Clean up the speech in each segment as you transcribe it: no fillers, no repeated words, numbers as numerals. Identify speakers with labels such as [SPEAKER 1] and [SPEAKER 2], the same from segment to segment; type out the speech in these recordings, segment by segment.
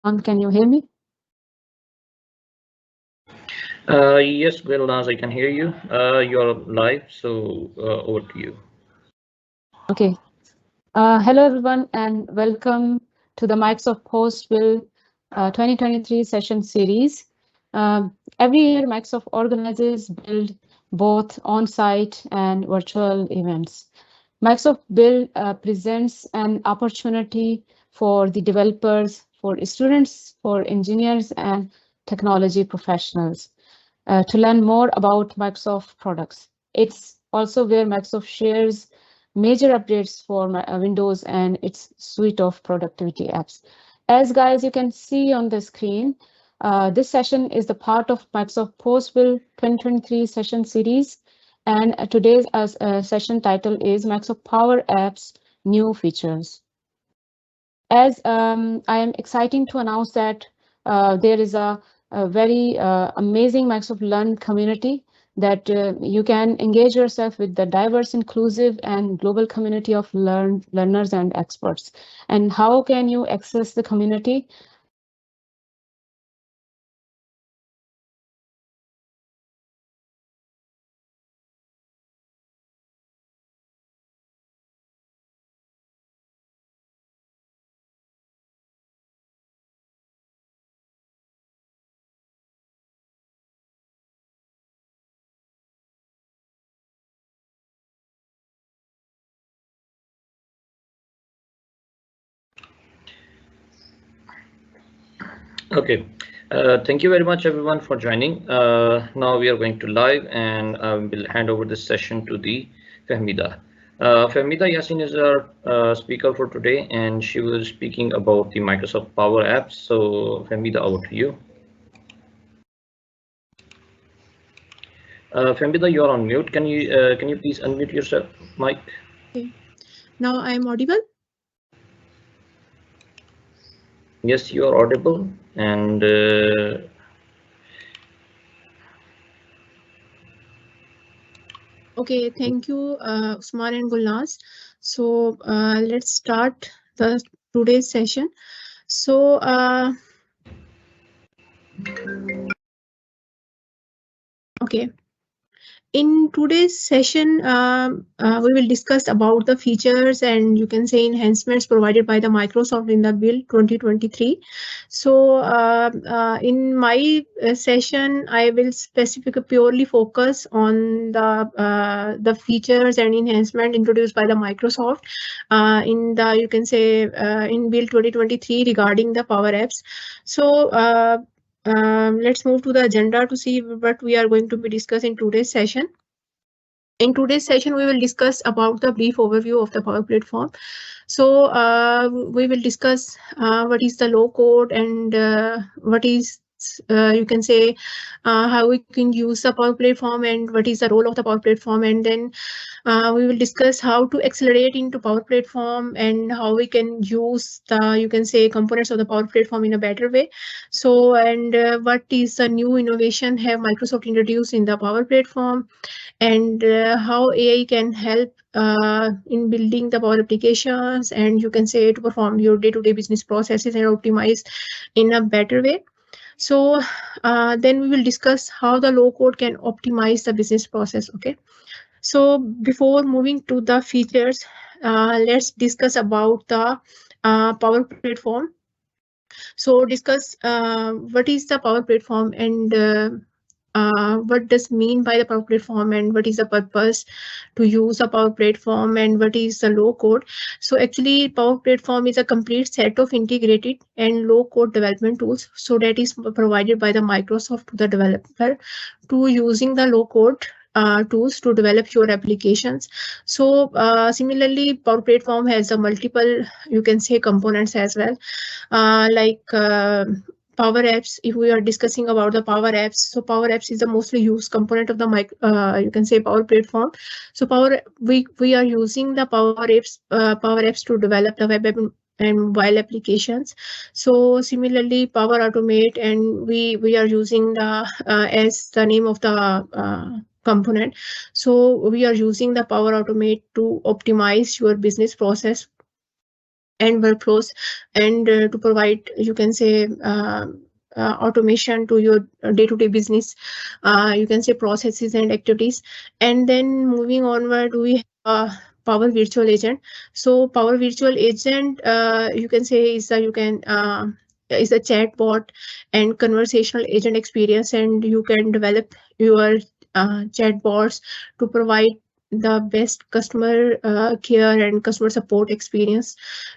[SPEAKER 1] Can you hear me?
[SPEAKER 2] Yes, Gulnaz, I can hear you. You're live, so over to you.
[SPEAKER 1] Okay. Hello, everyone, and welcome to the Microsoft Post-Bill 2023 session series. Every year, Microsoft organizes build both on-site and virtual events. Microsoft Build presents an opportunity for the developers, for students, for engineers, and technology professionals to learn more about Microsoft products. It's also where Microsoft shares major updates for Windows and its suite of productivity apps. As guys, you can see on the screen, this session is the part of Microsoft Post-Bill 2023 session series. And today's session title is Microsoft Power Apps New Features. As I am exciting to announce that there is a very amazing Microsoft Learn community that you can engage yourself with the diverse, inclusive, and global community of learners and experts. And how can you access the community?
[SPEAKER 2] Okay. Thank you very much, everyone, for joining. Now we are going to live, and I will hand over this session to the Fahmeeda. Fahmeeda Yaseen is our speaker for today, and she was speaking about the Microsoft Power Apps. So, Fahmeeda, over to you. Fahmeeda, you are on mute. Can you please unmute yourself, Mike?
[SPEAKER 3] Okay. Now I am audible.
[SPEAKER 2] Yes, you are audible, and
[SPEAKER 3] Okay, thank you, Usman and Gulnaz. So let's start the today's session. So okay. In today's session, we will discuss about the features and you can say enhancements provided by the Microsoft in the Build 2023. So in my session, I will specifically purely focus on the features and enhancement introduced by the Microsoft in the you can say in Build 2023 regarding the Power Apps. So let's move to the agenda to see what we are going to be discussing in today's session. In today's session, we will discuss about the brief overview of the Power Platform. So we will discuss what is the low code and what is you can say how we can use the Power Platform and what is the role of the Power Platform, and then we will discuss how to accelerate into Power Platform and how we can use the you can say components of the Power Platform in a better way. So and what is the new innovation have Microsoft introduced in the Power Platform, and how AI can help in building the Power applications and you can say to perform your day-to-day business processes and optimize in a better way. So then we will discuss how the low code can optimize the business process. Okay. So before moving to the features, let's discuss about the Power Platform. So discuss what is the Power Platform and what does mean by the Power Platform and what is the purpose to use a Power Platform and what is the low code. So actually Power Platform is a complete set of integrated and low code development tools. So that is provided by the Microsoft to the developer to using the low code tools to develop your applications. So similarly, Power Platform has a multiple, you can say, components as well, like Power Apps. If we are discussing about the Power Apps, so Power Apps is the mostly used component of the you can say Power Platform. So we are using the Power Apps to develop the web app and mobile applications. So similarly, Power Automate, and we are using the as the name of the component. So we are using the Power Automate to optimize your business process and workflows, and to provide, you can say, automation to your day-to-day business, you can say, processes and activities. And then moving onward, we have Power Virtual Agent. So Power Virtual Agent, you can say, is a chatbot and conversational agent experience, and you can develop your chatbots to provide the best customer care and customer support experience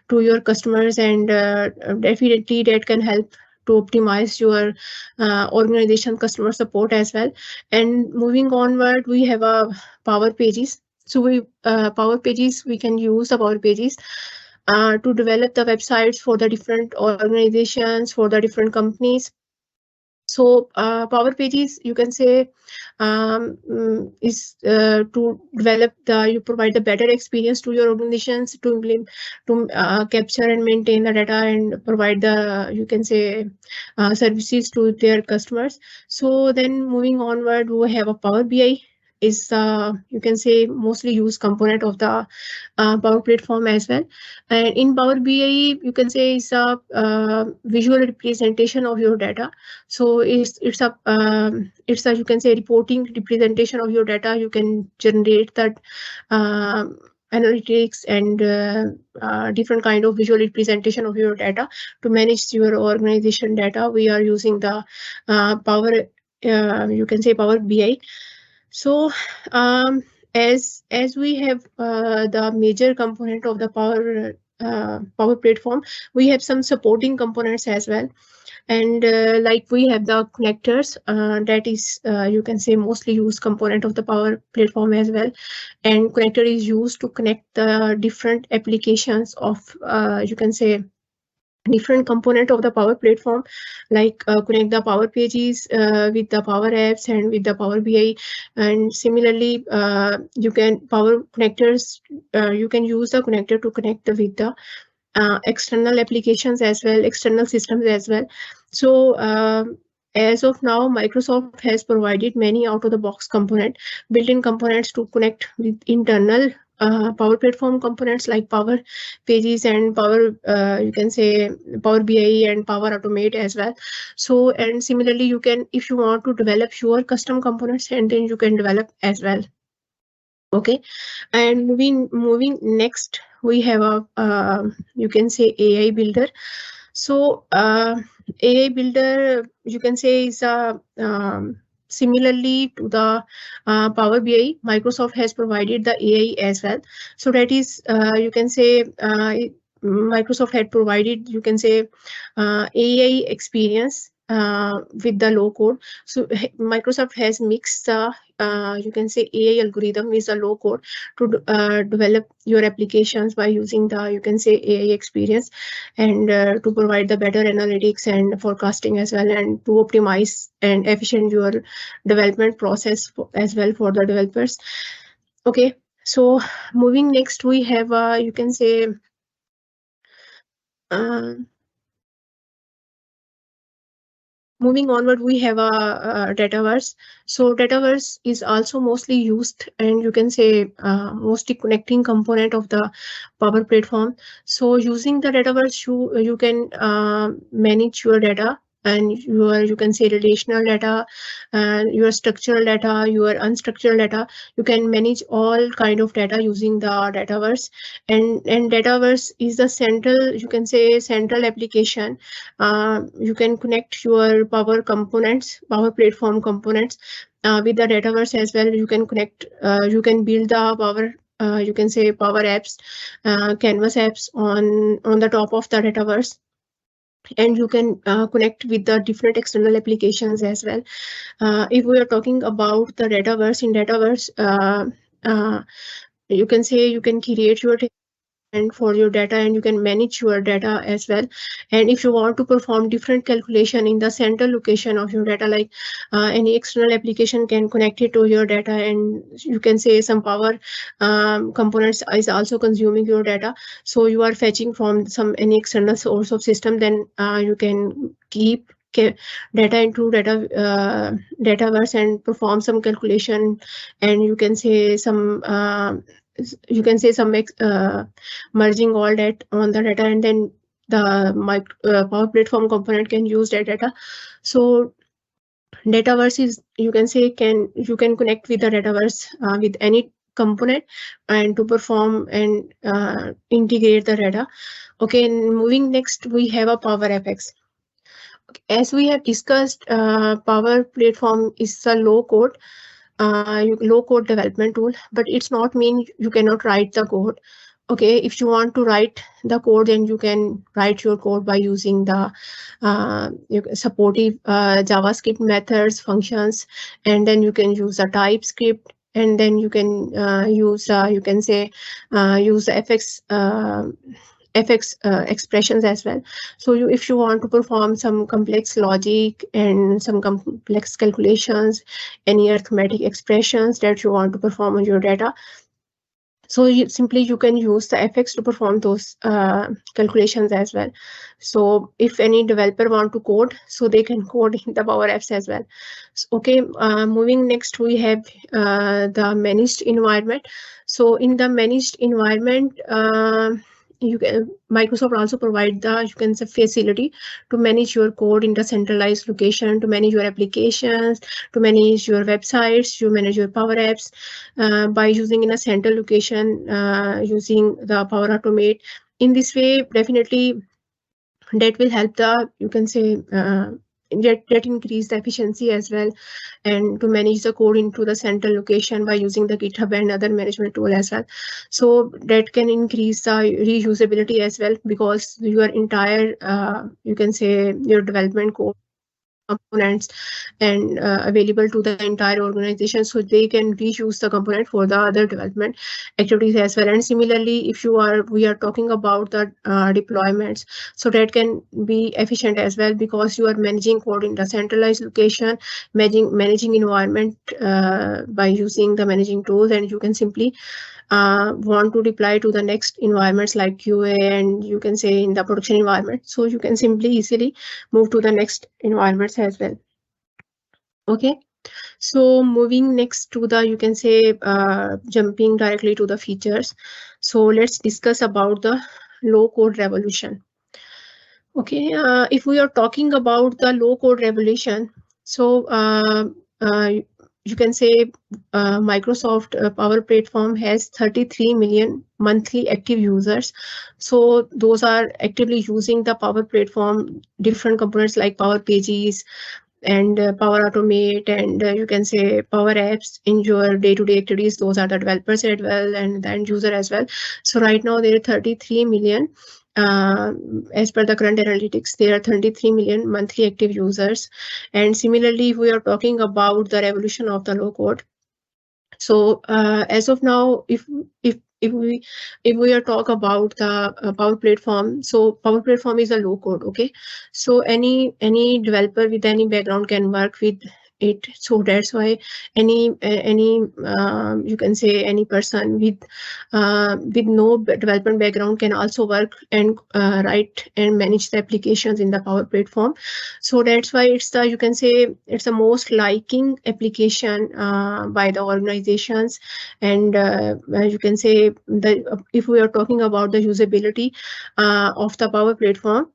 [SPEAKER 3] to your customers, and definitely that can help to optimize your organization customer support as well. And moving onward, we have a Power Pages. So Power Pages, we can use the Power Pages to develop the websites for the different organizations, for the different companies. So Power Pages, you can say, is to develop you provide the better experience to your organizations to capture and maintain the data and provide the, you can say, services to their customers. So then moving onward, we have a Power BI is you can say mostly used component of the Power Platform as well. And in Power BI, you can say, is a visual representation of your data. So it's a, you can say, reporting representation of your data. You can generate that analytics and different kind of visual representation of your data to manage your organization data. We are using the you can say, Power BI. So as we have the major component of the Power Platform, we have some supporting components as well. And like we have the connectors, that is, you can say, mostly used component of the Power Platform as well. And connector is used to connect the different applications of, you can say, different component of the Power Platform, like connect the Power Pages with the Power Apps and with the Power BI. And similarly, you can Power Connectors, you can use the connector to connect with the external applications as well, external systems as well. So as of now, Microsoft has provided many out-of-the-box built-in components to connect with internal Power Platform components like Power Pages and Power, you can say, Power BI and Power Automate as well. So, and similarly, you can, if you want to develop your custom components, and then you can develop as well. Okay, and moving next, we have a you can say, AI Builder. So AI Builder, you can say, is a similarly to the Power BI, Microsoft has provided the AI as well. So that is, you can say, Microsoft had provided, you can say, AI experience with the low code. So Microsoft has mixed the you can say, AI algorithm with the low code to develop your applications by using the, you can say, AI experience, and to provide the better analytics and forecasting as well, and to optimize and efficient your development process as well for the developers. Okay, so moving next, we have you can say, moving onward, we have a Dataverse. So Dataverse is also mostly used, and you can say mostly connecting component of the Power Platform. So using the Dataverse, you can manage your data and your, you can say, relational data and your structural data, your unstructured data. You can manage all kind of data using the Dataverse. And Dataverse is the central, you can say, central application. You can connect your Power components, Power Platform components with the Dataverse as well. You can connect, you can build the Power, you can say, Power Apps, Canvas apps on the top of the Dataverse. And you can connect with the different external applications as well. If we are talking about the Dataverse, in Dataverse, you can say, you can create your and for your data, and you can manage your data as well. And if you want to perform different calculation in the central location of your data, like any external application can connect it to your data, and you can say some Power components is also consuming your data. So you are fetching from any external source of system, then you can keep data into Dataverse and perform some calculation, and you can say some you can say some merging all that on the data, and then the Power Platform component can use that data. So Dataverse is, you can say, you can connect with the Dataverse with any component and to perform and integrate the data. Okay, and moving next, we have a Power FX. As we have discussed, Power Platform is a low code development tool, but it's not mean you cannot write the code. Okay, if you want to write the code, then you can write your code by using the supportive JavaScript methods, functions, and then you can use a TypeScript, and then you can use you can say use the FX expressions as well. So if you want to perform some complex logic and some complex calculations, any arithmetic expressions that you want to perform on your data, so you can use the FX to perform those calculations as well. So if any developer want to code, so they can code in the Power Apps as well. So, okay, moving next, we have the managed environment. So in the managed environment, Microsoft also provide the, you can say, facility to manage your code in the centralized location, to manage your applications, to manage your websites, to manage your Power Apps by using in a central location, using the Power Automate. In this way, definitely that will help the, you can say, that increase the efficiency as well, and to manage the code into the central location by using the GitHub and other management tool as well. So that can increase the reusability as well, because your entire, you can say, your development code components and available to the entire organization, so they can reuse the component for the other development activities as well. And similarly, if we are talking about the deployments, so that can be efficient as well, because you are managing code in the centralized location, managing environment by using the managing tools, and you can simply want to deploy to the next environments like QA, and you can say in the production environment, so you can simply easily move to the next environments as well. Okay, so moving next to the, you can say, jumping directly to the features. So let's discuss about the low code revolution. Okay, if we are talking about the low code revolution, so you can say Microsoft Power Platform has 33 million monthly active users. So those are actively using the Power Platform, different components like Power Pages and Power Automate, and you can say Power Apps in your day-to-day activities. Those are the developers as well and the end user as well. So right now there are 33 million. As per the current analytics, there are 33 million monthly active users. And similarly, if we are talking about the revolution of the low code, so as of now, if we are talk about the Power Platform, so Power Platform is a low code. Okay, so any developer with any background can work with it. So that's why any you can say any person with no development background can also work and write and manage the applications in the Power Platform. So that's why it's the, you can say, it's the most liking application by the organizations. And you can say that if we are talking about the usability of the Power Platform,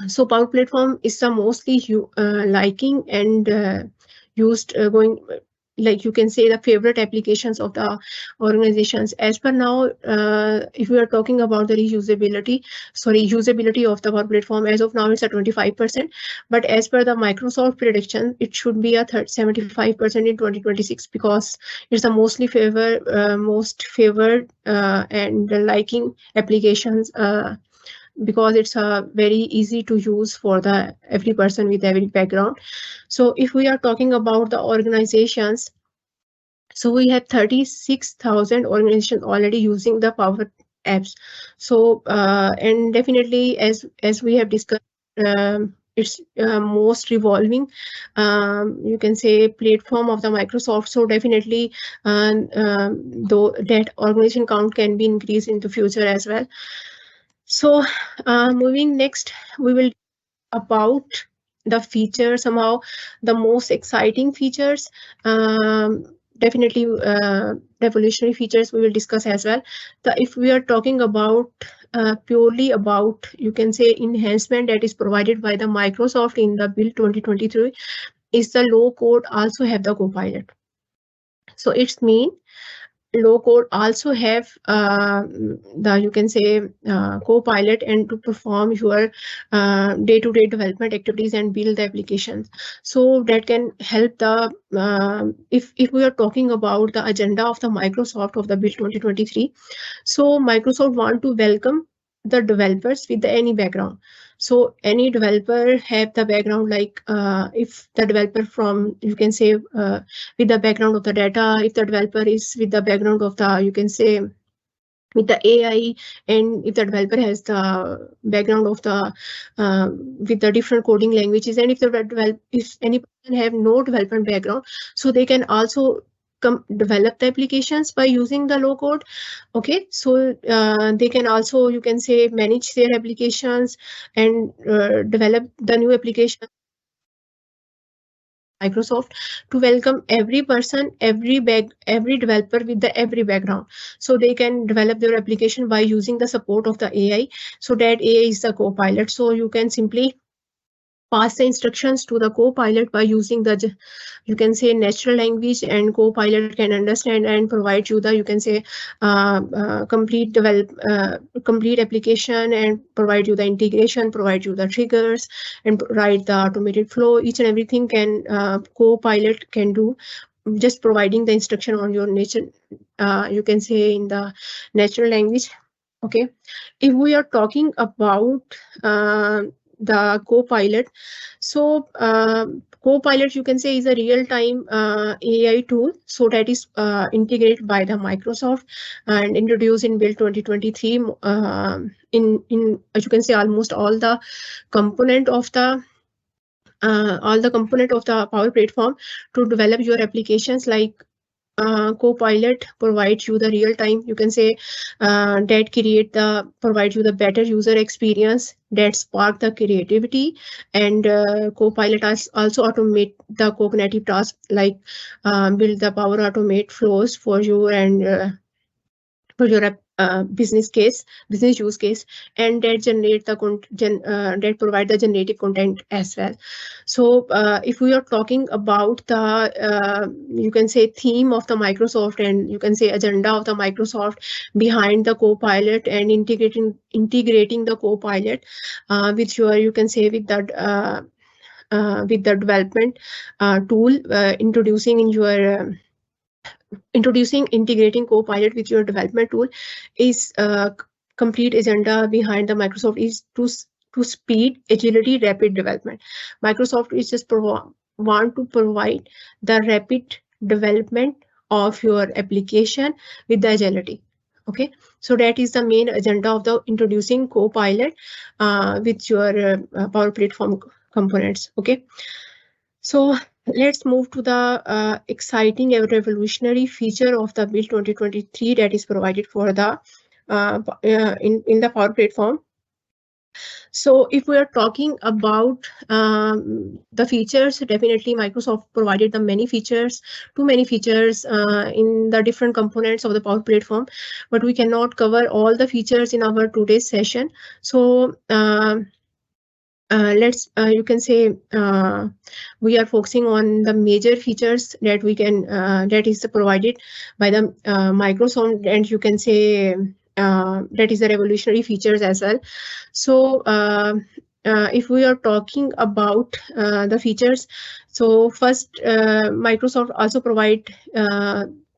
[SPEAKER 3] so Power Platform is the mostly liking and used going, like you can say, the favorite applications of the organizations. As per now, if we are talking about the usability of the Power Platform, as of now it's at 25%, but as per the Microsoft prediction, it should be a 75% in 2026, because it's the most favored and liking applications, because it's very easy to use for the every person with every background. So if we are talking about the organizations, so we had 36,000 organizations already using the Power Apps. So and definitely, as we have discussed, it's most revolving, you can say, platform of the Microsoft. So definitely, though that organization count can be increased in the future as well. So moving next, we will about the feature, somehow the most exciting features. definitely revolutionary features we will discuss as well. If we are talking about purely about, you can say, enhancement that is provided by the Microsoft in the build 2023, is the low code also have the Copilot. So it's mean low code also have the, you can say, Copilot, and to perform your day-to-day development activities and build the applications. So that can help the if we are talking about the agenda of the Microsoft of the build 2023. So Microsoft want to welcome the developers with any background. So any developer have the background, like if the developer from, you can say, with the background of the data, if the developer is with the background of the, you can say, with the AI, and if the developer has the background of the with the different coding languages, and if if any person have no development background, so they can also develop the applications by using the low code. Okay, so they can also, you can say, manage their applications and develop the new application. Microsoft to welcome every person, every developer with the every background, so they can develop their application by using the support of the AI. So that AI is the Copilot. So you can simply pass the instructions to the Copilot by using the, you can say, natural language, and Copilot can understand and provide you the, you can say, complete application, and provide you the integration, provide you the triggers, and write the automated flow. Each and everything can Copilot can do, just providing the instruction on your nature, you can say, in the natural language. Okay, if we are talking about the Copilot, so Copilot, you can say, is a real-time AI tool. So that is integrated by the Microsoft and introduced in build 2023. In you can say, almost all the component of the Power Platform to develop your applications, like Copilot provides you the real time, you can say, that provide you the better user experience that spark the creativity, and Copilot also automate the cognitive tasks, like build the Power Automate flows for you, and for your business use case, and that generate the that provide the generative content as well. So if we are talking about the you can say, theme of the Microsoft, and you can say, agenda of the Microsoft behind the Copilot, and integrating the Copilot with your, you can say, with that with the development tool, integrating Copilot with your development tool, is complete agenda behind the Microsoft is to speed, agility, rapid development. Microsoft is just want to provide the rapid development of your application with the agility. Okay, so that is the main agenda of the introducing Copilot with your Power Platform components. Okay, so let's move to the exciting and revolutionary feature of the build 2023 that is provided for the in the Power Platform. So if we are talking about the features, definitely Microsoft provided the too many features in the different components of the Power Platform, but we cannot cover all the features in our today's session. So let's you can say, we are focusing on the major features that we can that is provided by the Microsoft, and you can say that is the revolutionary features as well. So if we are talking about the features, so first Microsoft also provide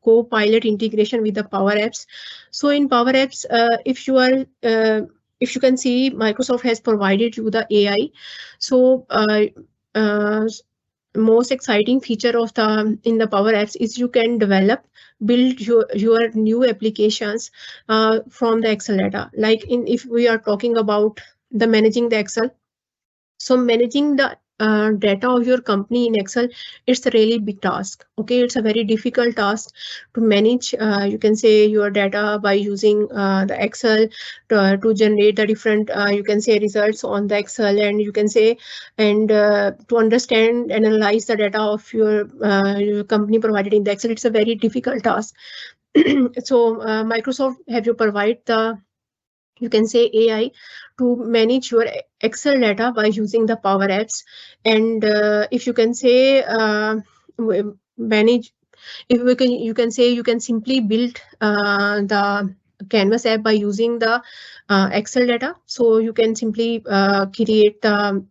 [SPEAKER 3] Copilot integration with the Power Apps. So in Power Apps, if you can see, Microsoft has provided you the AI. So most exciting feature of in the Power Apps is you can build your new applications from the Excel data. Like if we are talking about the managing the Excel, so managing the data of your company in Excel, it's a really big task. Okay, it's a very difficult task to manage. You can say your data by using the Excel to generate the different you can say results on the Excel, and you can say and to understand and analyze the data of your company provided in the Excel. It's a very difficult task. So Microsoft have you provide the you can say AI to manage your Excel data by using the Power Apps, and if you can say manage, if we can you can say you can simply build the Canvas app by using the Excel data. So you can simply create the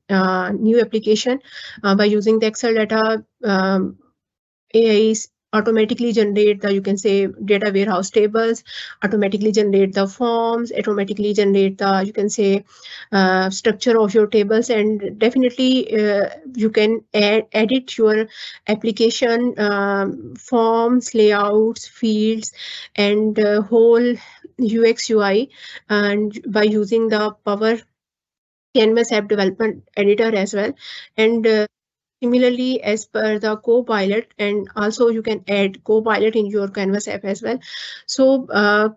[SPEAKER 3] new application by using the Excel data. AI automatically generate the you can say data warehouse tables, automatically generate the forms, automatically generate the you can say structure of your tables, and definitely you can edit your application forms, layouts, fields, and whole UX UI, and by using the Power Canvas app development editor as well. And similarly, as per the Copilot, and also you can add Copilot in your Canvas app as well. So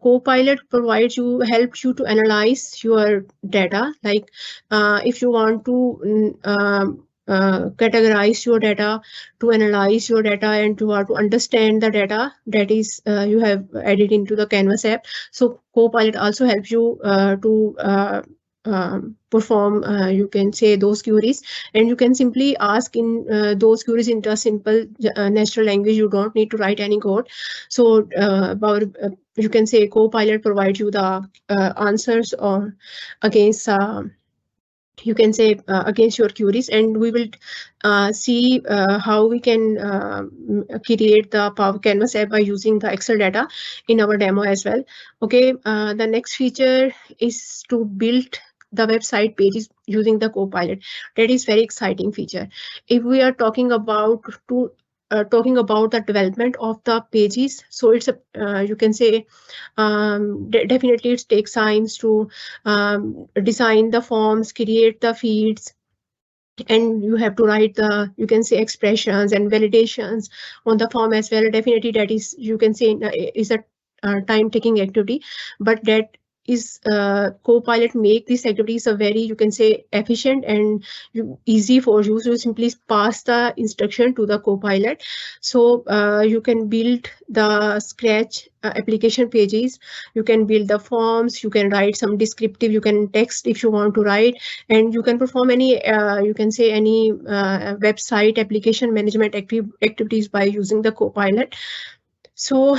[SPEAKER 3] Copilot provides you, helps you to analyze your data. Like if you want to categorize your data, to analyze your data, and to understand the data that is you have added into the Canvas app. So Copilot also helps you to perform you can say those queries, and you can simply ask in those queries into a simple natural language. You don't need to write any code. So about you can say Copilot provides you the answers or against you can say against your queries, and we will see how we can create the Power Canvas app by using the Excel data in our demo as well. Okay, the next feature is to build the website pages using the Copilot. That is very exciting feature. If we are talking about the development of the pages, so it's a you can say definitely it takes time to design the forms, create the feeds, and you have to write the you can say expressions and validations on the form as well. Definitely that is you can say is a time taking activity, but that is Copilot make these activities a very you can say efficient and easy for you. So you simply pass the instruction to the Copilot. So you can build the scratch application pages, you can build the forms, you can write some descriptive, you can text if you want to write, and you can perform any you can say any website application management activities by using the Copilot. So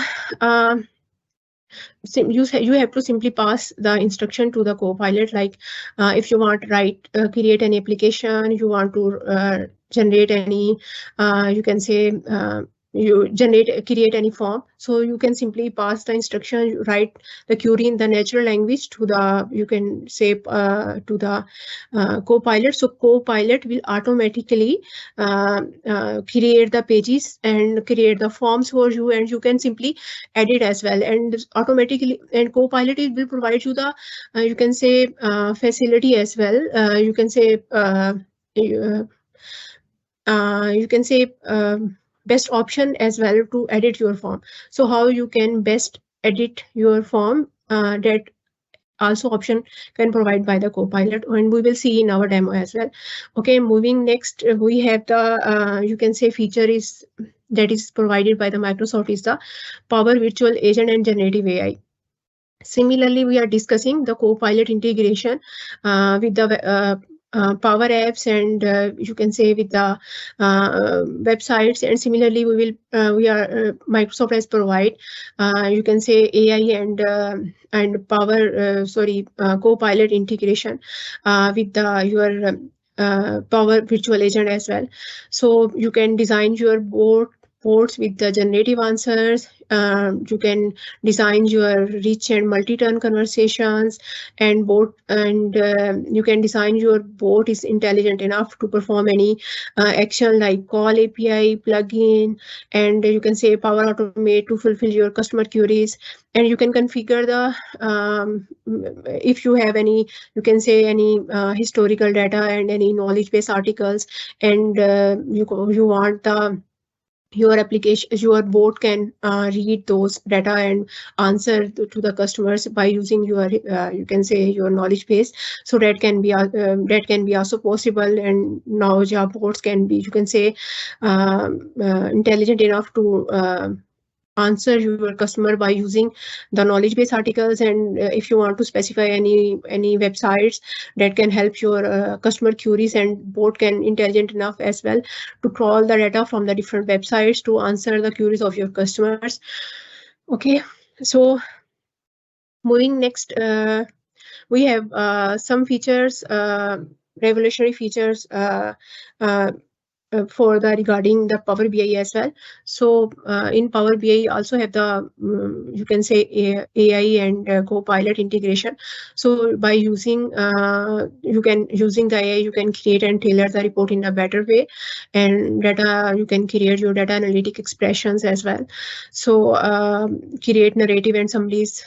[SPEAKER 3] you have to simply pass the instruction to the Copilot, like if you want to write create an application, you want to generate any you can say you create any form, so you can simply pass the instruction, you write the query in the natural language to the you can say to the Copilot. So Copilot will automatically create the pages and create the forms for you, and you can simply edit as well, and automatically, and Copilot will provide you the you can say facility as well. You can say you can say best option as well to edit your form. So how you can best edit your form, that also option can provide by the Copilot, and we will see in our demo as well. Okay, moving next, we have the you can say feature is that is provided by the Microsoft is the Power Virtual Agent and Generative AI. Similarly, we are discussing the Copilot integration with the Power Apps, and you can say with the websites. And similarly, Microsoft has provide you can say AI and Copilot integration with your Power Virtual Agent as well. So you can design your board boards with the generative answers. You can design your rich and multi-turn conversations, and you can design your bot is intelligent enough to perform any action like call API, plugin, and you can say Power Automate to fulfill your customer queries. And you can configure the if you have any, you can say any historical data and any knowledge base articles, and you want the your application, your bot can read those data and answer to the customers by using your you can say your knowledge base. So that can be also possible. And now job bots can be, you can say, intelligent enough to answer your customer by using the knowledge base articles. And if you want to specify any websites that can help your customer queries, and bot can intelligent enough as well to crawl the data from the different websites to answer the queries of your customers. Okay, so moving next, we have some features, revolutionary features for the regarding the Power BI as well. So in Power BI also have the you can say AI and Copilot integration. So by using using the AI, you can create and tailor the report in a better way, and data, you can create your data analytic expressions as well. So create narrative and summaries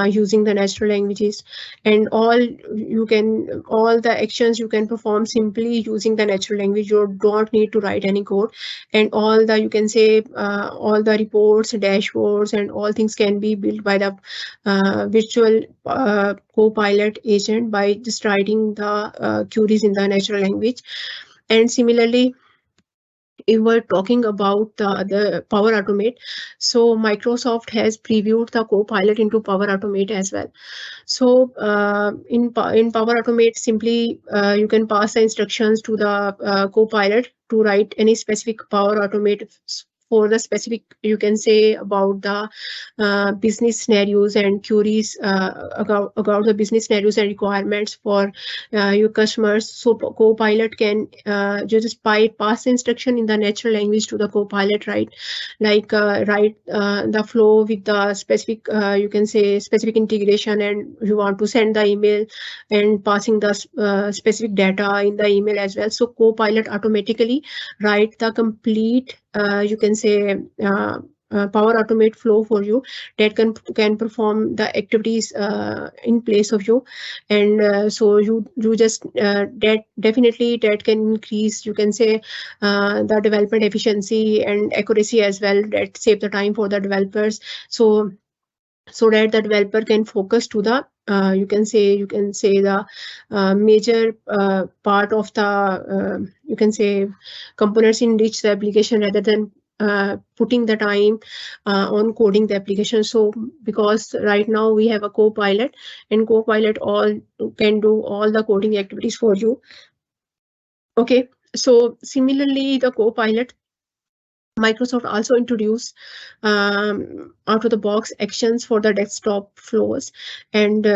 [SPEAKER 3] using the natural languages, and all the actions you can perform simply using the natural language. You don't need to write any code, and all the, you can say, all the reports, dashboards, and all things can be built by the virtual Copilot agent by just writing the queries in the natural language. And similarly, if we're talking about the Power Automate, so Microsoft has previewed the Copilot into Power Automate as well. So in Power Automate, simply you can pass the instructions to the Copilot to write any specific Power Automate for the specific, you can say, about the business scenarios and queries about the business scenarios and requirements for your customers. So Copilot can just pass the instruction in the natural language to the Copilot, right? Like write the flow with the specific, you can say, specific integration, and you want to send the email and passing the specific data in the email as well. So Copilot automatically write the complete, you can say, Power Automate flow for you that can perform the activities in place of you. And so you just that definitely that can increase, you can say, the development efficiency and accuracy as well, that save the time for the developers, so that the developer can focus to the you can say the major part of the you can say components in which the application, rather than putting the time on coding the application. So because right now we have a Copilot, and Copilot all can do all the coding activities for you. Okay, so similarly, the Copilot, Microsoft also introduced out of the box actions for the desktop flows. And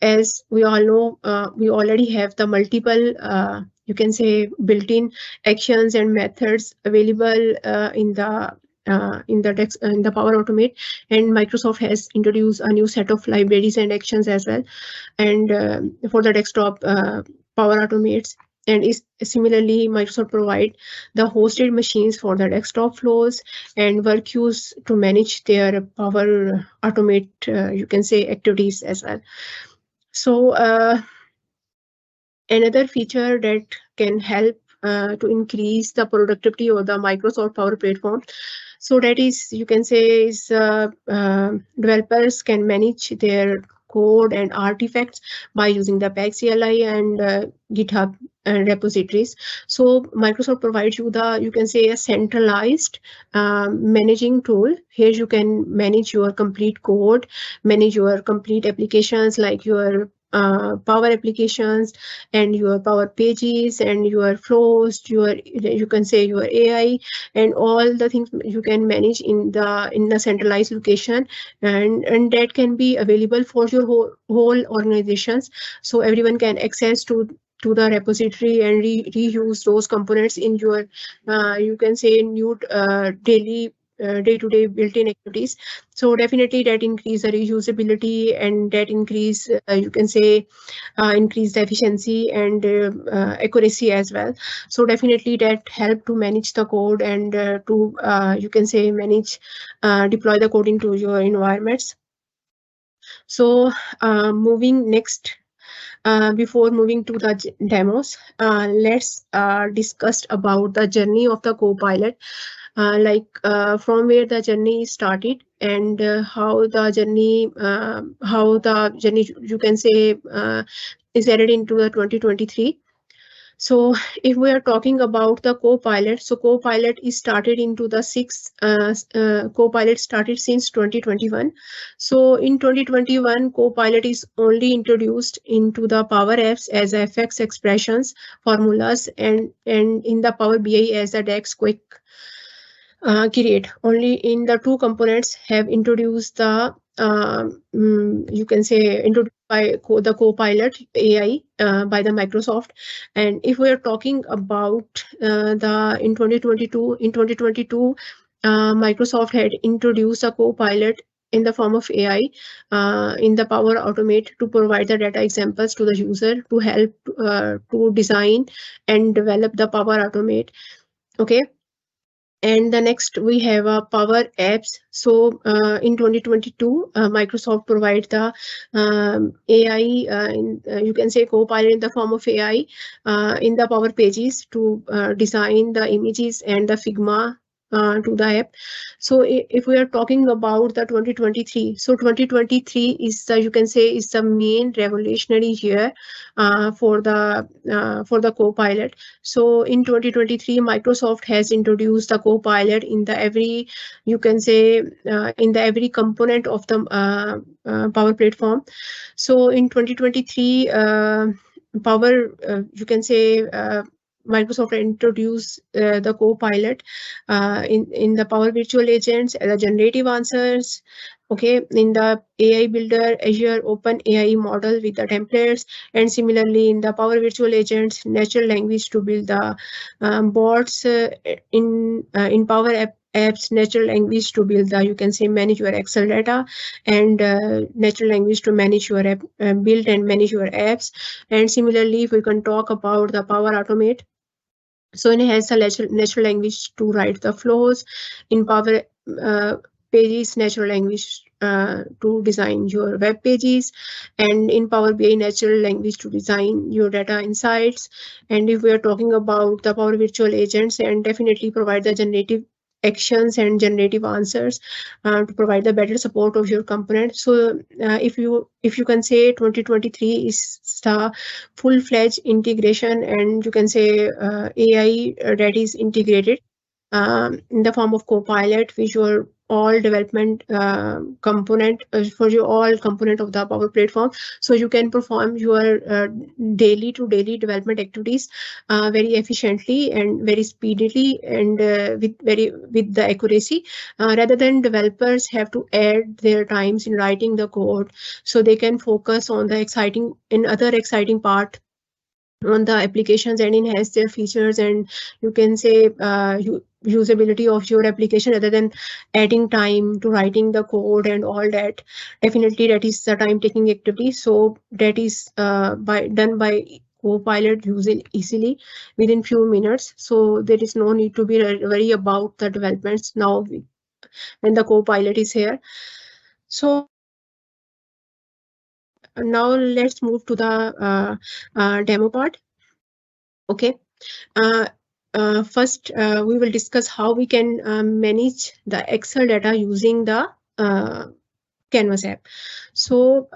[SPEAKER 3] as we all know, we already have the multiple you can say built-in actions and methods available in the Power Automate, and Microsoft has introduced a new set of libraries and actions as well, and for the desktop Power Automates. And similarly, Microsoft provide the hosted machines for the desktop flows and work queues to manage their Power Automate, you can say, activities as well. So another feature that can help to increase the productivity of the Microsoft Power Platform, so that is, you can say, is developers can manage their code and artifacts by using the PackCLI and GitHub repositories. So Microsoft provides you the, you can say, a centralized managing tool. Here you can manage your complete code, manage your complete applications like your Power applications and your Power pages and your flows, you can say your AI, and all the things you can manage in the centralized location, and that can be available for your whole organizations, so everyone can access to to the repository and reuse those components in your you can say new daily day-to-day built-in activities. So definitely that increase the reusability, and that increase you can say increase the efficiency and accuracy as well. So definitely that help to manage the code and to you can say manage deploy the code into your environments. So moving next, before moving to the demos, let's discuss about the journey of the Copilot, from where the journey started and how the journey you can say is headed into the 2023. So if we are talking about the Copilot, so Copilot is started into the Copilot started since 2021. So in 2021, Copilot is only introduced into the Power Apps as FX expressions, formulas, and in the Power BI as a DAX quick create. Only in the two components have introduced the you can say introduced by the Copilot AI by the Microsoft. And if we are talking about the in 2022, Microsoft had introduced a Copilot in the form of AI in the Power Automate to provide the data examples to the user to help to design and develop the Power Automate. Okay. And the next we have Power Apps. So in 2022, Microsoft provides the AI, you can say Copilot in the form of AI in the Power Pages to design the images and the Figma to the app. So if we are talking about the 2023, so 2023 is the you can say is the main revolutionary year for the Copilot. So in 2023, Microsoft has introduced the Copilot in the every you can say in the every component of the Power Platform. So in 2023, you can say Microsoft introduced the Copilot in the Power Virtual Agents, the generative answers. Okay, in the AI Builder, Azure Open AI model with the templates, and similarly in the Power Virtual Agents, natural language to build the bots in Power Apps, natural language to build the you can say manage your Excel data, and natural language to manage your app, build and manage your apps. And similarly, if we can talk about the Power Automate, so it has a natural language to write the flows. In Power Pages, natural language to design your web pages, and in Power BI, natural language to design your data insights. And if we are talking about the Power Virtual Agents, and definitely provide the generative actions and generative answers to provide the better support of your component. So if you can say 2023 is the full-fledged integration, and you can say AI that is integrated in the form of Copilot, which your all development component for your all component of the Power Platform. So you can perform your daily to daily development activities very efficiently and very speedily, and with the accuracy, rather than developers have to add their times in writing the code. So they can focus on the other exciting part on the applications and enhance their features, and you can say usability of your application, rather than adding time to writing the code and all that. Definitely that is the time taking activity. So that is done by Copilot using easily within few minutes. So there is no need to be worry about the developments now when the Copilot is here. So now let's move to the demo part. Okay. First, we will discuss how we can manage the Excel data using the Canvas app. So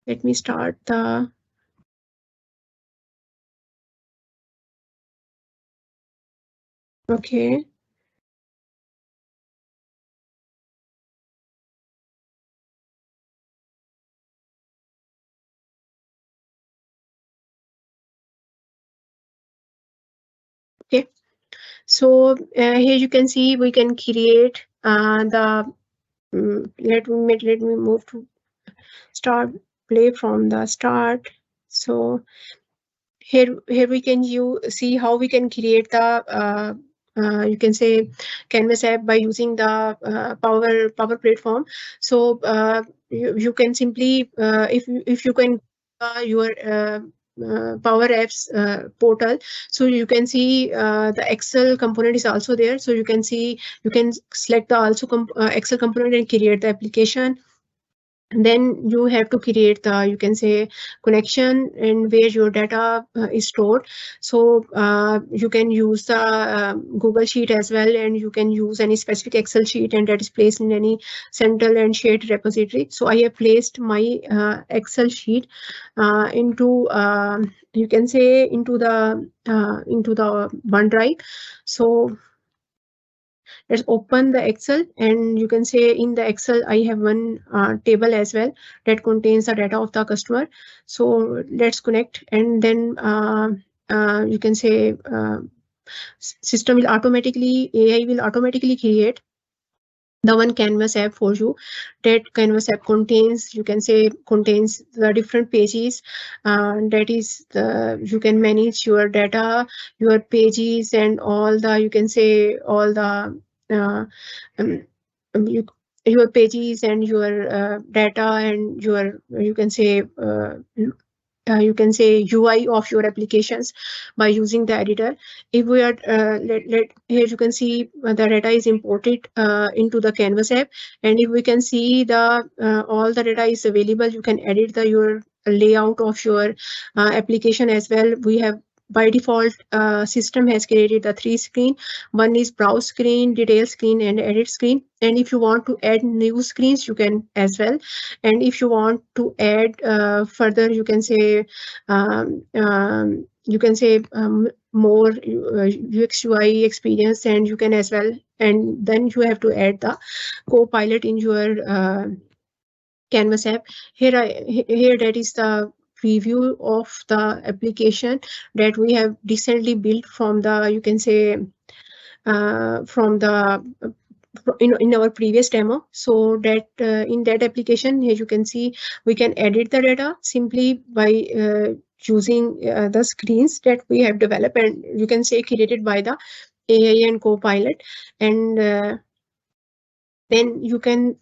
[SPEAKER 3] let me start the. Okay. Okay. So here you can see we can create the. Let me move to start play from the start. So here we can see how we can create the you can say Canvas app by using the Power Platform. So you can simply if you can your Power Apps portal, so you can see the Excel component is also there. So you can see, you can select the also Excel component and create the application. And then you have to create the, you can say, connection and where your data is stored. So you can use the Google Sheet as well, and you can use any specific Excel sheet, and that is placed in any central and shared repository. So I have placed my Excel sheet into you can say into the OneDrive. So let's open the Excel, and you can say in the Excel I have one table as well that contains the data of the customer. So let's connect, and then you can say system will automatically, AI will automatically create the one Canvas app for you. That Canvas app contains, you can say, contains the different pages. That is the, you can manage your data, your pages, and all the, you can say, all the um, your pages and your data and your, you can say, you can say UI of your applications by using the editor. If we are here you can see the data is imported into the Canvas app, and if we can see the all the data is available, you can edit the your layout of your application as well. We have, by default, system has created the 3 screen. One is browse screen, detail screen, and edit screen. And if you want to add new screens, you can as well. And if you want to add further, you can say more UX UI experience, and you can as well. And then you have to add the Copilot in your Canvas app. Here that is the preview of the application that we have recently built from the, you can say, from the in our previous demo. So that in that application, here you can see we can edit the data simply by using the screens that we have developed, and you can say created by the AI and Copilot. And then you can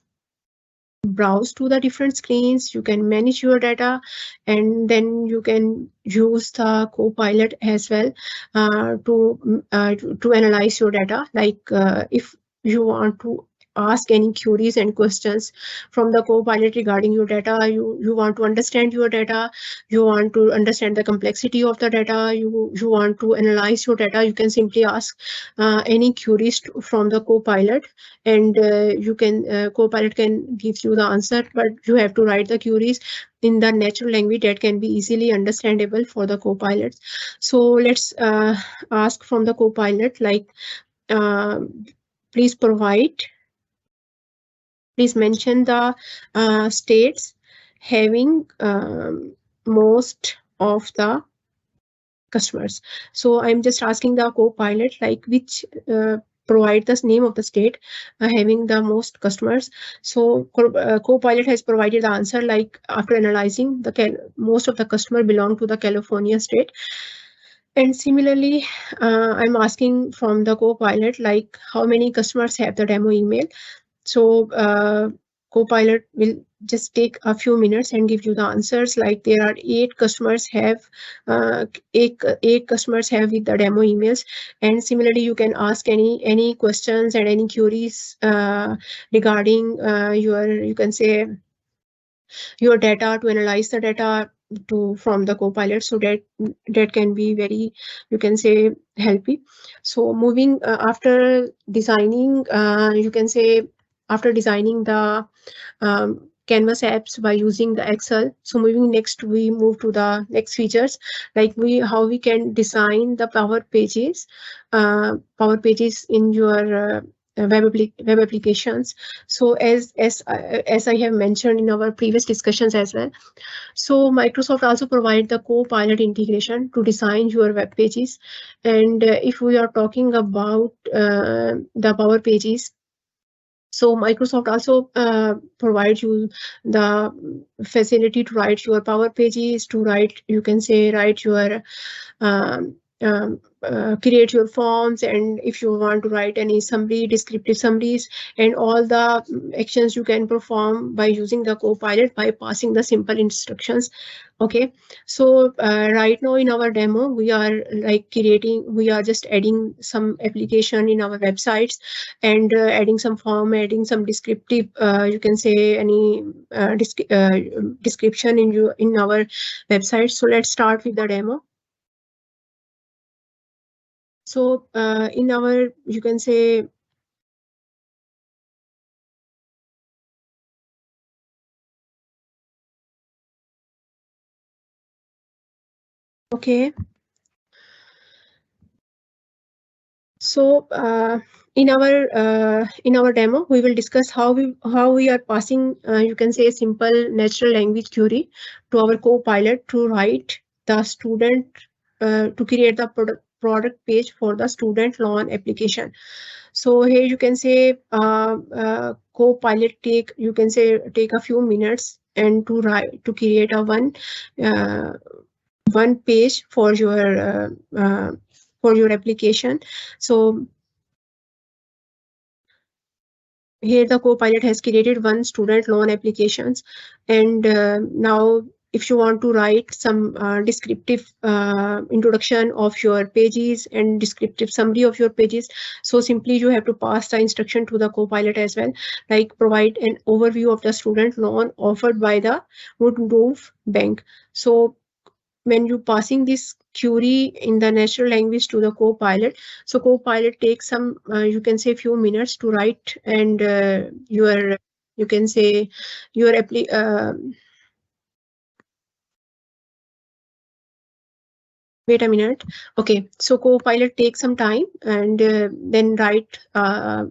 [SPEAKER 3] browse to the different screens, you can manage your data, and then you can use the Copilot as well to analyze your data. Like if you want to ask any queries and questions from the Copilot regarding your data, you want to understand your data, you want to understand the complexity of the data, you want to analyze your data, you can simply ask any queries from the Copilot, and you can Copilot can give you the answer, but you have to write the queries in the natural language that can be easily understandable for the Copilots. So let's ask from the Copilot, like please mention the states having most of the customers. So I'm just asking the Copilot, like which provide the name of the state having the most customers. So Copilot has provided the answer, like after analyzing the most of the customer belong to the California state. And similarly, I'm asking from the Copilot, like how many customers have the demo email. So Copilot will just take a few minutes and give you the answers. Like there are 8 customers have eight customers have with the demo emails. And similarly, you can ask any questions and any queries regarding your, you can say, your data, to analyze the data from the Copilot. So that can be very, you can say, helpful. So moving after designing, you can say, after designing the Canvas apps by using the Excel. So moving next, we move to the next features, like how we can design the Power Pages in your web applications. So as I have mentioned in our previous discussions as well, so Microsoft also provide the Copilot integration to design your web pages. And if we are talking about the Power Pages, So Microsoft also provides you the facility to write your Power Pages, to write, you can say, write your create your forms, and if you want to write any summary, descriptive summaries, and all the actions you can perform by using the Copilot by passing the simple instructions. Okay, so right now in our demo, we are we are just adding some application in our websites, and adding some form, adding some descriptive, you can say, any description in our website. So let's start with the demo. So in our, you can say, okay. So in our demo, we will discuss how we are passing, you can say, a simple natural language query to our Copilot to write the student, to create the product page for the student loan application. So here you can say Copilot you can say take a few minutes and to create a one page for your application. So here the Copilot has created one student loan applications, and now if you want to write some descriptive introduction of your pages and descriptive summary of your pages, so simply you have to pass the instruction to the Copilot as well, like provide an overview of the student loan offered by the Woodgrove Bank. So when you passing this query in the natural language to the Copilot, so Copilot takes some, you can say, few minutes to write, and you can say, your wait a minute. Okay, so Copilot takes some time and then write a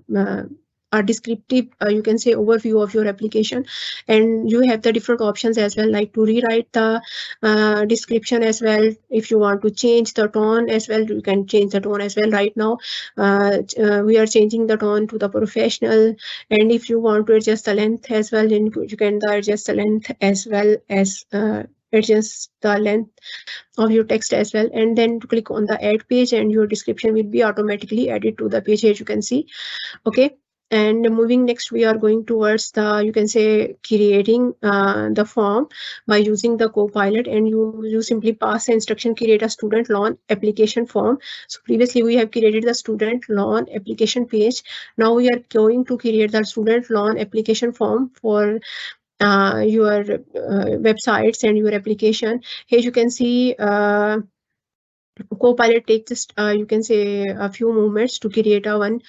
[SPEAKER 3] descriptive, you can say, overview of your application, and you have the different options as well, like to rewrite the description as well. If you want to change the tone as well, you can change the tone as well. Right now, we are changing the tone to the professional, and if you want to adjust the length as well, then you can adjust the length as well as adjust the length of your text as well, and then to click on the add page, and your description will be automatically added to the page, as you can see. Okay, and moving next, we are going towards the, you can say, creating the form by using the Copilot, and you simply pass the instruction, create a student loan application form. So previously we have created the student loan application page. Now we are going to create the student loan application form for your websites and your application. Here you can see Copilot takes just, you can say, a few moments to create a one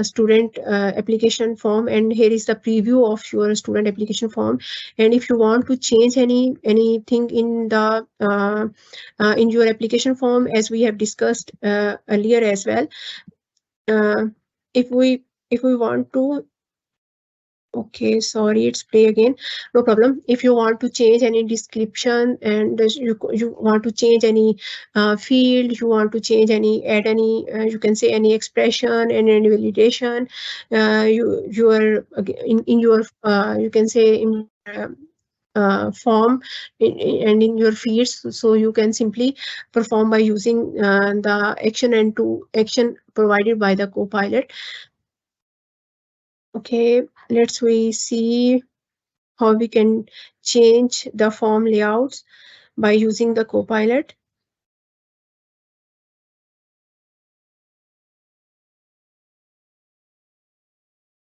[SPEAKER 3] student application form, and here is the preview of your student application form. And if you want to change anything in the in your application form, as we have discussed earlier as well, uh, if we want to, okay, sorry, it's play again. No problem. If you want to change any description, and you want to change any field, you want to change any, add any, you can say, any expression and any validation, you are in your, you can say, in your form and in your feeds, so you can simply perform by using the action and to action provided by the Copilot. Okay, we see how we can change the form layouts by using the Copilot.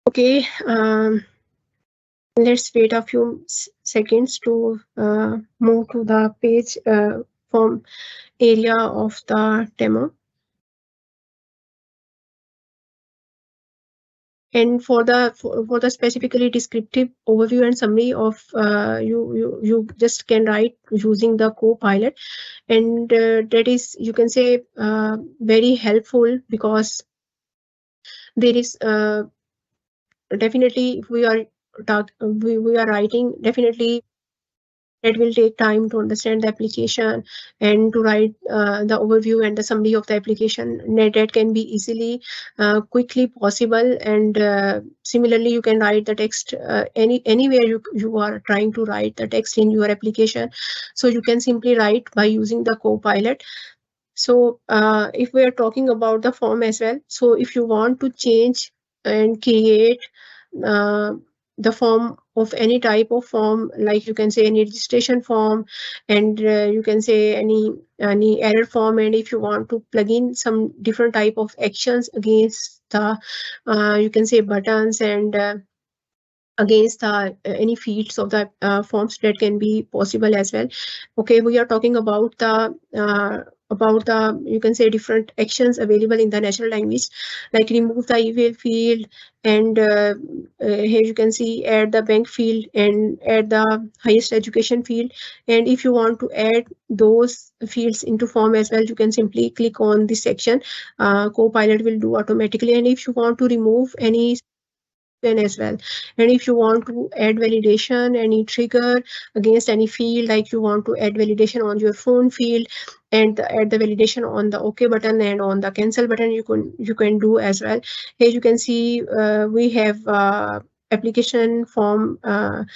[SPEAKER 3] Okay, let's wait a few seconds to move to the page form area of the demo. And for the specifically descriptive overview and summary of you just can write using the Copilot, and that is, you can say, very helpful, because there is definitely, if we are we are writing, definitely that will take time to understand the application and to write the overview and the summary of the application. That can be easily, quickly possible. And similarly, you can write the text anywhere you are trying to write the text in your application. So you can simply write by using the Copilot. So if we are talking about the form as well, so if you want to change and create uh, the form of any type of form, like you can say any registration form, and you can say any error form, and if you want to plug in some different type of actions against the you can say buttons and against any fields of the forms, that can be possible as well. Okay, we are talking about the you can say different actions available in the natural language, like remove the email field, and here you can see add the bank field and add the highest education field. And if you want to add those fields into form as well, you can simply click on this section. Copilot will do automatically. And if you want to remove any then as well, and if you want to add validation, any trigger against any field, like you want to add validation on your phone field and add the validation on the OK button and on the cancel button, you can do as well. Here you can see we have application form um,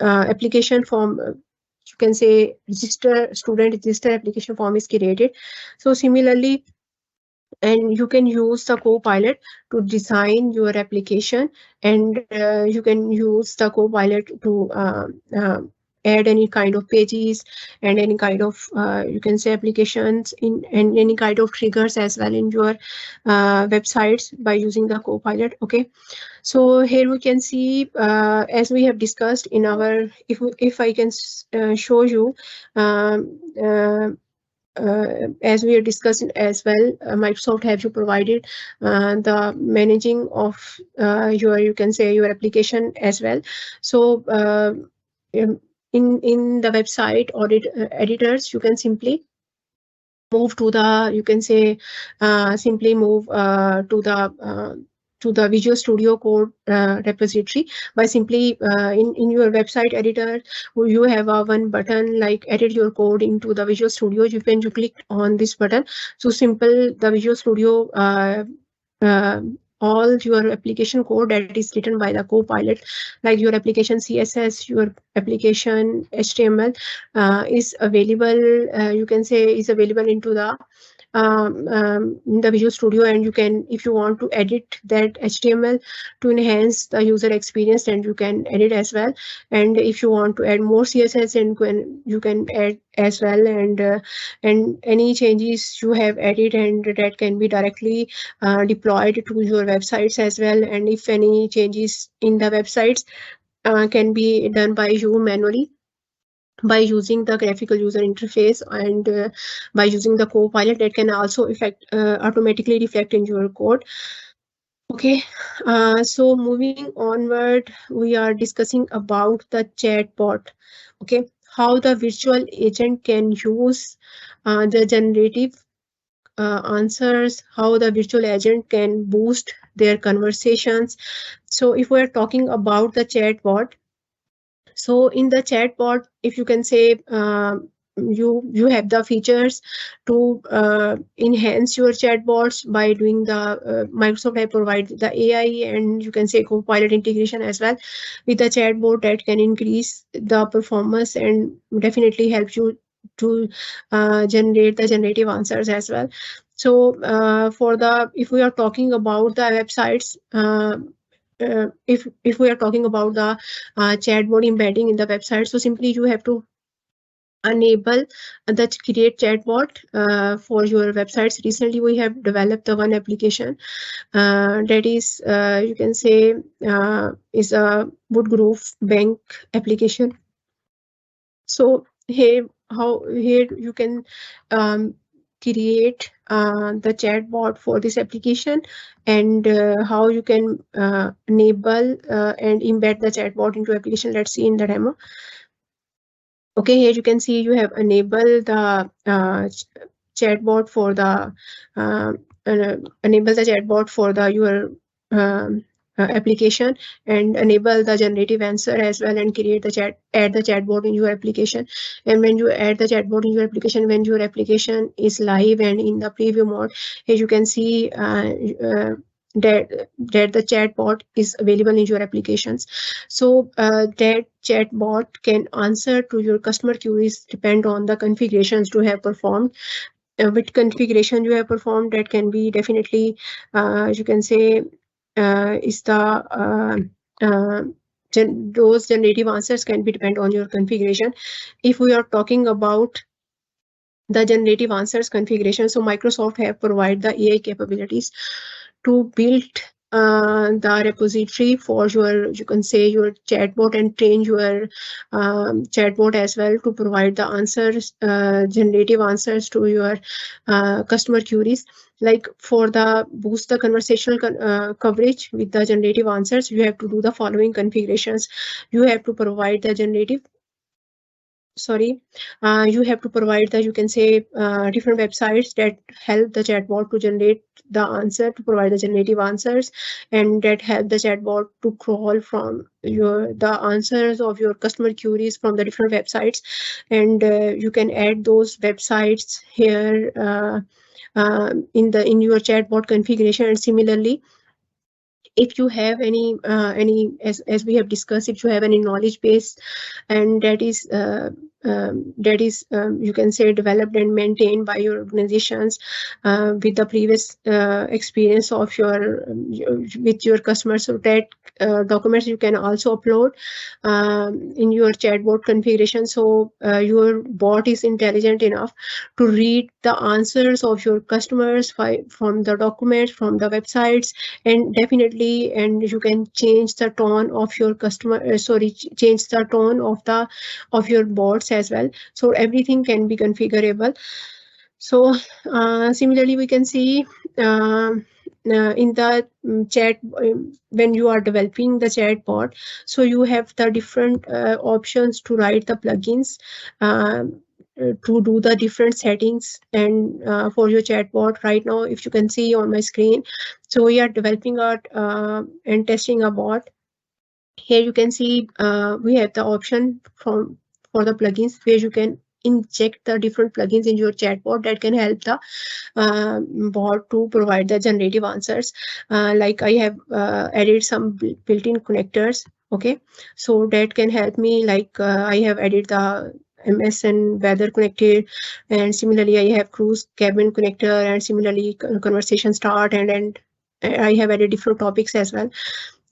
[SPEAKER 3] application form you can say student register application form is created. So similarly, and you can use the Copilot to design your application, and you can use the Copilot to add any kind of pages and any kind of you can say applications in, and any kind of triggers as well in your websites by using the Copilot. Okay, so here we can see as we have discussed in our, if I can show you um, as we are discussing as well, Microsoft have you provided the managing of your, you can say, your application as well. So in the website audit editors, you can simply move to the, you can say, simply move to the Visual Studio Code repository by simply in your website editor, you have a one button like edit your code into the Visual Studio. When you click on this button, so simple the Visual Studio uh, all your application code that is written by the Copilot, like your application CSS, your application HTML is available. You can say is available into the Visual Studio, and you can, if you want to edit that HTML to enhance the user experience, then you can edit as well. And if you want to add more CSS, and you can add as well, and any changes you have added, and that can be directly deployed to your websites as well. And if any changes in the websites can be done by you manually by using the graphical user interface, and by using the Copilot, that can also automatically reflect in your code. Okay, so moving onward, we are discussing about the chatbot. Okay, how the virtual agent can use the generative answers, how the virtual agent can boost their conversations. So if we're talking about the chatbot, so in the chatbot, if you can say, you have the features to enhance your chatbots by doing the Microsoft have provided the AI, and you can say Copilot integration as well with the chatbot that can increase the performance and definitely help you to generate the generative answers as well. So if we are talking about the websites, if we are talking about the chatbot embedding in the website, so simply you have to enable the create chatbot for your websites. Recently we have developed the one application that is you can say is a Woodgrove bank application. So here you can create the chatbot for this application, and how you can enable and embed the chatbot into application. Let's see in the demo. Okay, here you can see you have enabled the chatbot for the enable the chatbot for the your application and enable the generative answer as well, and create the chat, add the chatbot in your application. And when you add the chatbot in your application, when your application is live and in the preview mode, as you can see that the chatbot is available in your applications. So that chatbot can answer to your customer queries depend on the configurations you have performed. Which configuration you have performed, that can be definitely you can say is the those generative answers can be depend on your configuration. If we are talking about the generative answers configuration, so Microsoft have provided the AI capabilities to build the repository for your, you can say, your chatbot, and train your chatbot as well to provide the answers, generative answers to your customer queries. Like for the boost the conversational coverage with the generative answers, you have to do the following configurations. You have to provide the generative you have to provide the, you can say, different websites that help the chatbot to generate the answer, to provide the generative answers, and that help the chatbot to crawl from your the answers of your customer queries from the different websites. And you can add those websites here in your chatbot configuration. And similarly, if you have any as we have discussed, if you have any knowledge base and that is you can say developed and maintained by your organizations with the previous experience of your with your customers, so that documents you can also upload in your chatbot configuration. So your bot is intelligent enough to read the answers of your customers from the documents, from the websites. And definitely, and you can change the tone of your customer change the tone of your bots as well, so everything can be configurable. So similarly, we can see in the chat when you are developing the chat bot, so you have the different options to write the plugins to do the different settings and for your chatbot. Right now, if you can see on my screen, so we are developing and testing a bot. Here you can see we have the option for the plugins where you can inject the different plugins in your chatbot that can help the bot to provide the generative answers. Like I have added some built-in connectors. Okay, so that can help me. Like I have added the MSN weather connected, and similarly I have cruise cabin connector, and similarly conversation start, and I have added different topics as well.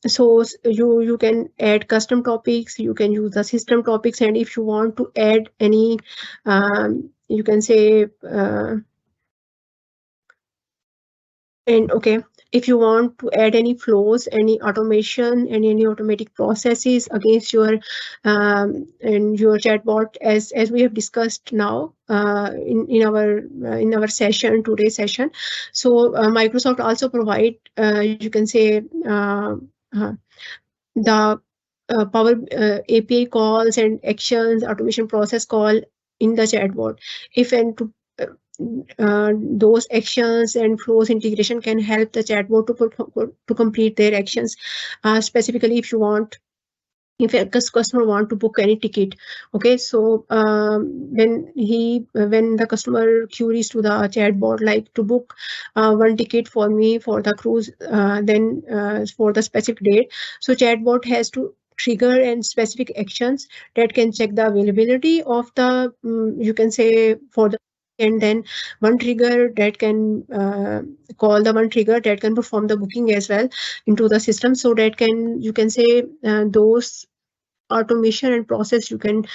[SPEAKER 3] So you can add custom topics, you can use the system topics, and if you want to add any you can say and okay, if you want to add any flows, any automation, and any automatic processes against your and your chatbot, as we have discussed now in our session, today's session. So Microsoft also provide you can say the Power API calls and actions, automation process call in the chatbot. If and to those actions and flows integration can help the chatbot to complete their actions. Specifically, if you want, if a customer want to book any ticket, okay, so when the customer queries to the chatbot like to book one ticket for me for the cruise, then for the specific date, so chatbot has to trigger and specific actions that can check the availability of the you can say for the, and then one trigger that can call the one trigger that can perform the booking as well into the system, so that can, you can say, those automation and process you can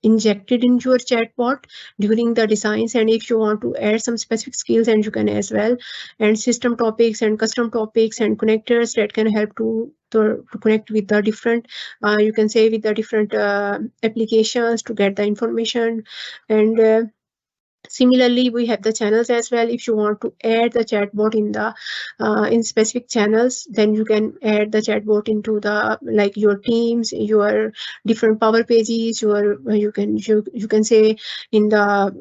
[SPEAKER 3] inject it into your chatbot during the designs. And if you want to add some specific skills, and you can as well, and system topics and custom topics and connectors that can help to connect with the different you can say with the different applications to get the information. And similarly, we have the channels as well. If you want to add the chatbot in specific channels, then you can add the chatbot into the, like, your teams, your different power pages, you can say in the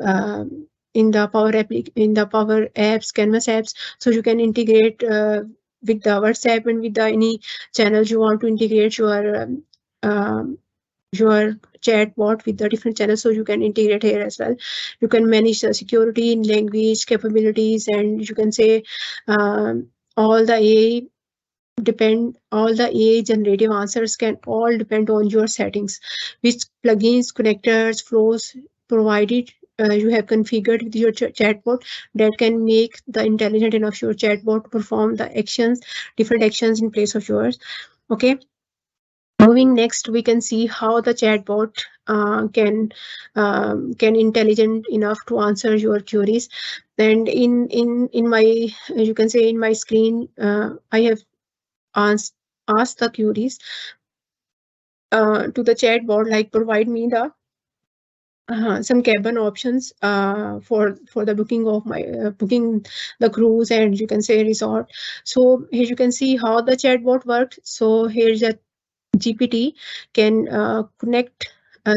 [SPEAKER 3] power apps, canvas apps, so you can integrate with the WhatsApp and with the any channels you want to integrate your chatbot with the different channels, so you can integrate here as well. You can manage the security in language capabilities, and you can say all the AI generative answers can all depend on your settings, which plugins, connectors, flows provided you have configured with your chatbot that can make the intelligent enough your chatbot to perform the different actions in place of yours. Okay. Moving next, we can see how the chatbot can intelligent enough to answer your queries. And in my, you can say in my screen, I have asked the queries to the chatbot, like provide me the some cabin options for the booking of my booking the cruise, and you can say resort. So here you can see how the chatbot works. So here's a GPT can connect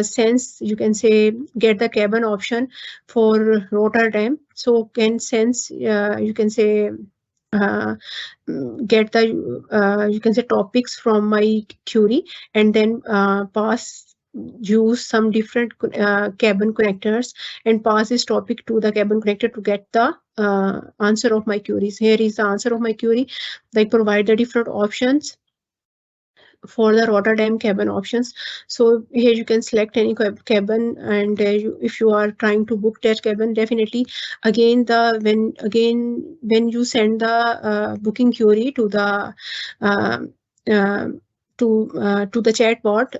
[SPEAKER 3] sense, you can say get the cabin option for Rotterdam, so can sense you can say get the you can say topics from my query, and then use some different cabin connectors and pass this topic to the cabin connector to get the answer of my queries. Here is the answer of my query. They provide the different options for the Rotterdam cabin options. So here you can select any cabin, and if you are trying to book that cabin, definitely again when you send the booking query to the uh, to the chatbot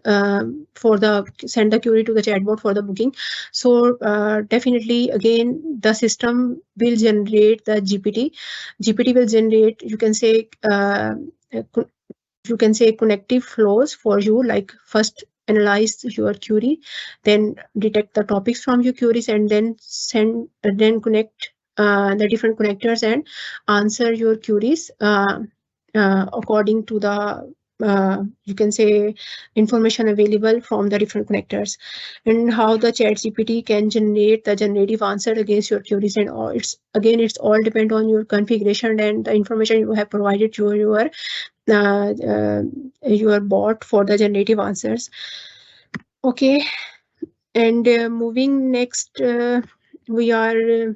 [SPEAKER 3] for the send the query to the chatbot for the booking. So definitely again the system will generate the GPT will generate, you can say connective flows for you, like first analyze your query, then detect the topics from your queries, and then connect the different connectors and answer your queries according to the you can say information available from the different connectors. And how the chat GPT can generate the generative answer against your queries, and all it's all depend on your configuration and the information you have provided to your bot for the generative answers. Okay. And moving next, we are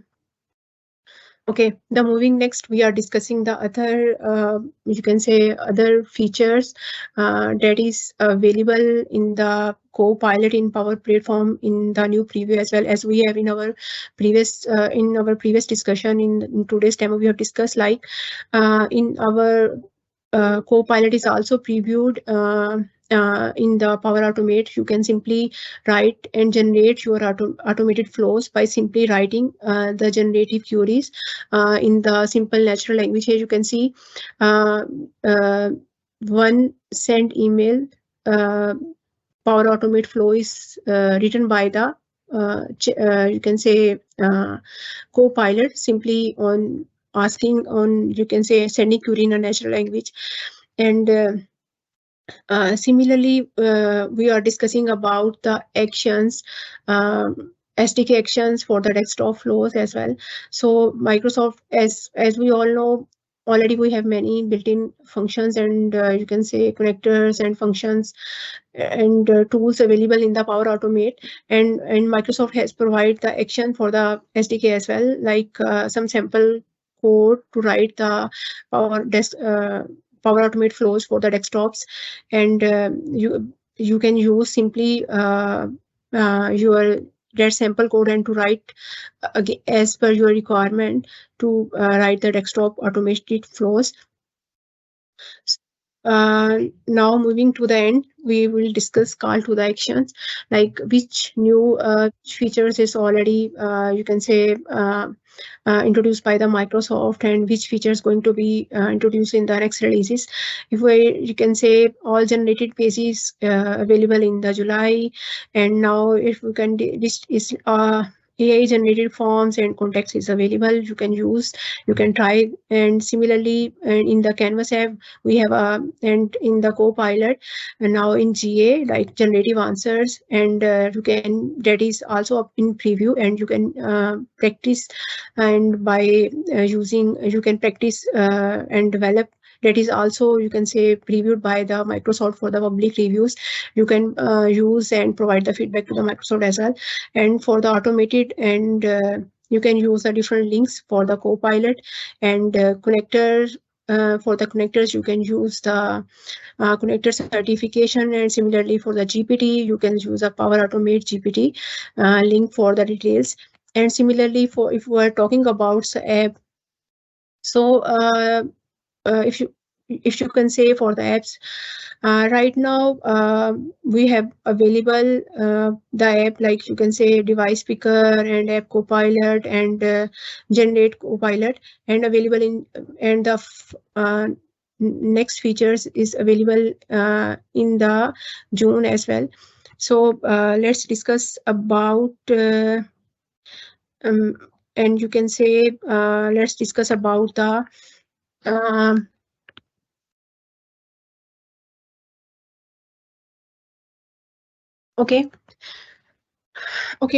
[SPEAKER 3] moving next, we are discussing the other you can say other features that is available in the co-pilot in Power Platform in the new preview, as well as we have in our previous discussion. In today's demo we have discussed, like in our co-pilot is also previewed in the Power Automate. You can simply write and generate your automated flows by simply writing the generative queries in the simple natural language. Here you can see one send email Power Automate flow is written by the you can say co-pilot, simply on asking on, you can say, sending query in a natural language. And similarly, we are discussing about the actions, SDK actions for the desktop flows as well. So Microsoft, as we all know, already we have many built-in functions and you can say connectors and functions and tools available in the Power Automate, and Microsoft has provided the action for the SDK as well, like some sample code to write the Power Automate flows for the desktops, and you can use simply your that sample code and to write as per your requirement to write the desktop automated flows. Now moving to the end, we will discuss call to the actions, like which new features is already you can say introduced by the Microsoft, and which features going to be introduced in the next releases. If you can say all generated pages available in the July, and now if we can this is AI generated forms and context is available, you can use, you can try. And similarly in the Canvas app we have and in the co-pilot, and now in GA, like generative answers, and you can, that is also up in preview, and you can practice, and by using, you can practice and develop that is also, you can say, previewed by the Microsoft for the public reviews. You can use and provide the feedback to the Microsoft as well. And for the automated, and you can use the different links for the Copilot and connectors. For the connectors, you can use the connector certification, and similarly for the GPT, you can use a Power Automate GPT link for the details. And similarly, for if we are talking about the app, so if you can say for the apps, right now we have available the app, like you can say device picker and app copilot and generate copilot, and available in, and the next features is available in the June as well. So let's discuss about and you can say let's discuss about the okay,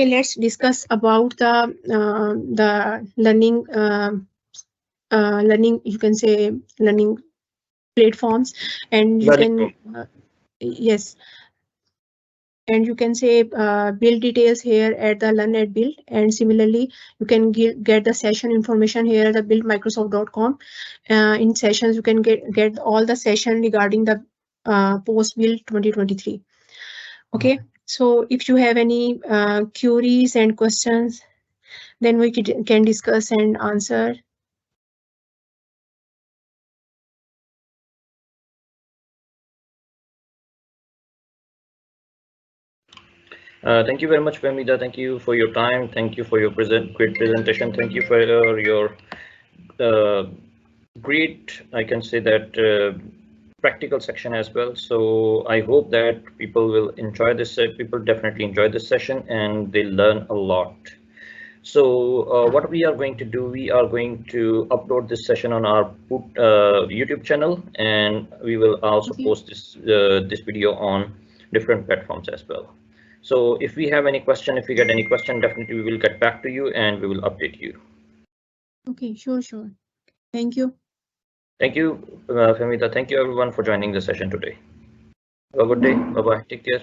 [SPEAKER 3] let's discuss about the learning learning, you can say learning platforms, and you can yes, and you can say build details here at the learn at build, and similarly you can get the session information here at the buildmicrosoft.com. In sessions you can get all the session regarding the post build 2023. Okay, so if you have any queries and questions, then we can discuss and answer.
[SPEAKER 2] Thank you very much, Fahmeeda. Thank you for your time. Thank you for your great presentation. Thank you for your great, I can say that, practical section as well. So I hope that people will enjoy this. People definitely enjoy this session and they learn a lot. So what we are going to do, we are going to upload this session on our YouTube channel, and we will also post this video on different platforms as well. So if we have any question, if we get any question, definitely we will get back to you and we will update you.
[SPEAKER 3] Okay, sure. Thank you.
[SPEAKER 2] Thank you, Fahmeeda. Thank you everyone for joining the session today. Have a good day. Bye-bye. Take care.